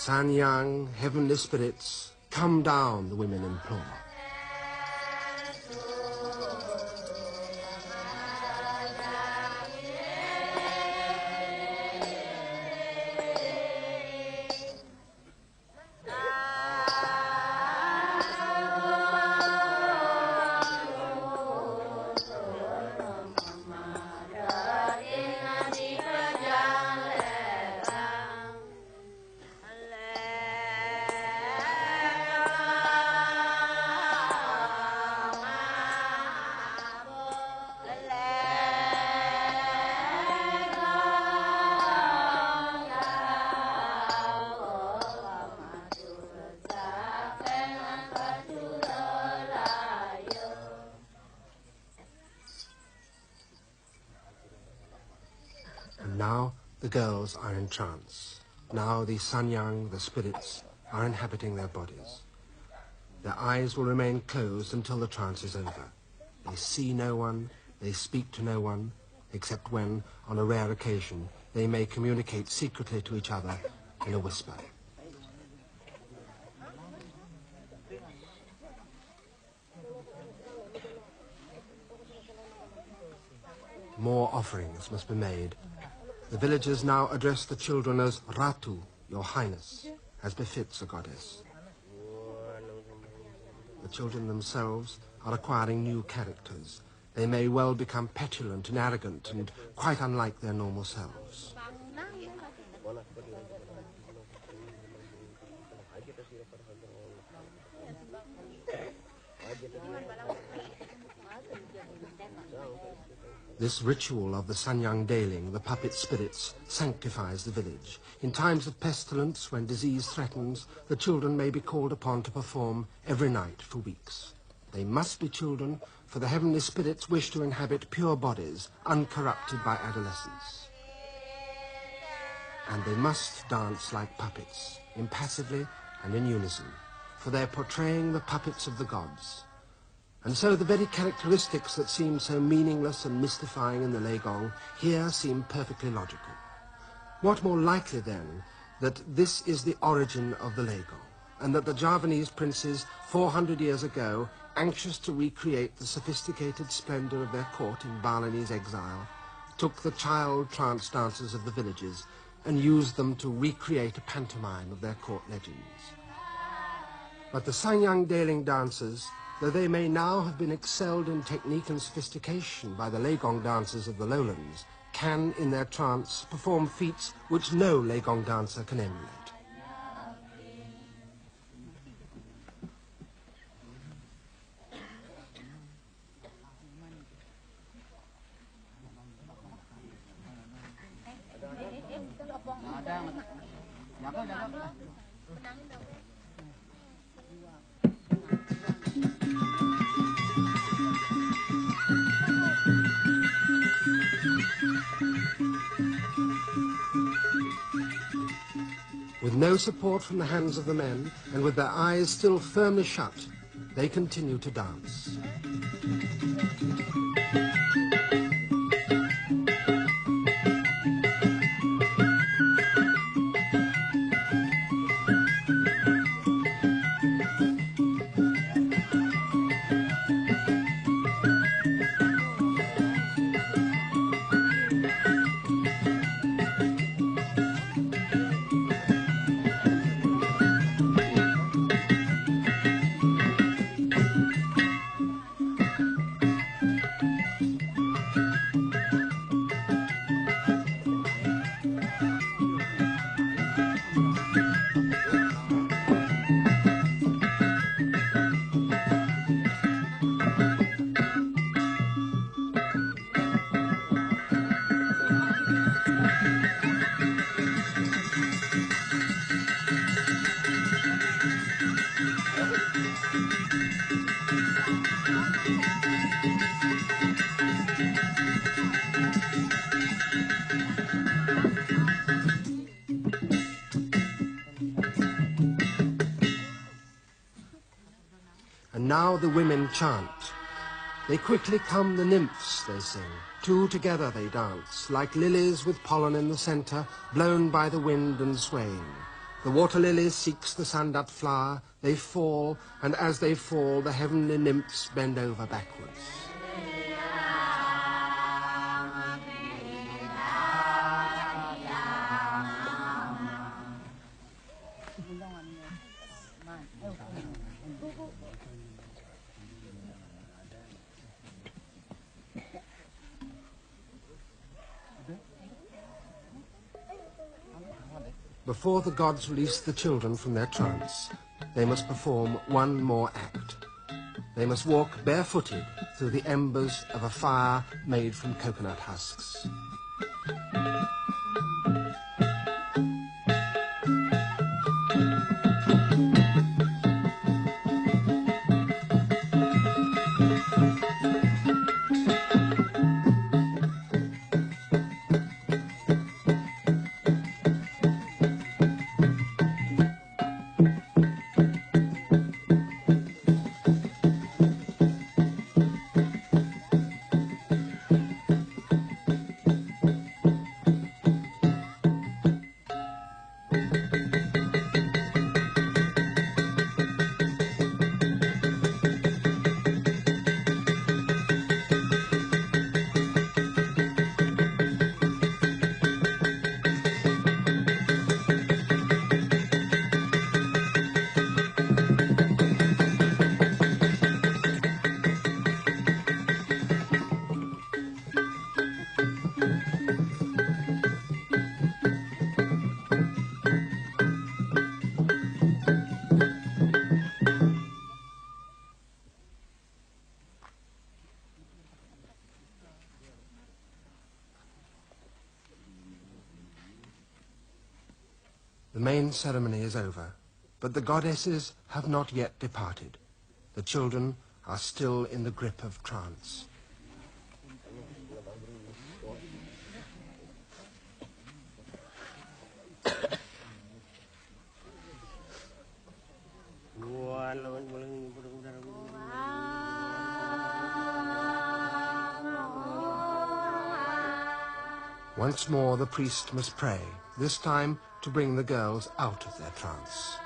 Sanghyang, heavenly spirits, come down, the women implore. Now the girls are in trance. Now the Sanghyang, the spirits, are inhabiting their bodies. Their eyes will remain closed until the trance is over. They see no one, they speak to no one, except when, on a rare occasion, they may communicate secretly to each other in a whisper. More offerings must be made. The villagers now address the children as Ratu, your highness, as befits a goddess. The children themselves are acquiring new characters. They may well become petulant and arrogant and quite unlike their normal selves. This ritual of the Sanghyang Deling, the puppet spirits, sanctifies the village. In times of pestilence, when disease threatens, the children may be called upon to perform every night for weeks. They must be children, for the heavenly spirits wish to inhabit pure bodies, uncorrupted by adolescence. And they must dance like puppets, impassively and in unison, for they're portraying the puppets of the gods. And so the very characteristics that seem so meaningless and mystifying in the Legong here seem perfectly logical. What more likely, then, that this is the origin of the Legong, and that the Javanese princes 400 years ago, anxious to recreate the sophisticated splendor of their court in Balinese exile, took the child trance dancers of the villages and used them to recreate a pantomime of their court legends. But the Sanghyang Deling dancers, though they may now have been excelled in technique and sophistication by the Legong dancers of the lowlands, can, in their trance, perform feats which no Legong dancer can emulate. With no support from the hands of the men, and with their eyes still firmly shut, they continue to dance. Now the women chant. They quickly come the nymphs, they sing. Two together they dance, like lilies with pollen in the center, blown by the wind and swaying. The water lilies seeks the sandut flower, they fall, and as they fall, the heavenly nymphs bend over backwards. Before the gods release the children from their trance, they must perform one more act. They must walk barefooted through the embers of a fire made from coconut husks. The main ceremony is over, but the goddesses have not yet departed. The children are still in the grip of trance. Once more the priest must pray, this time to bring the girls out of their trance.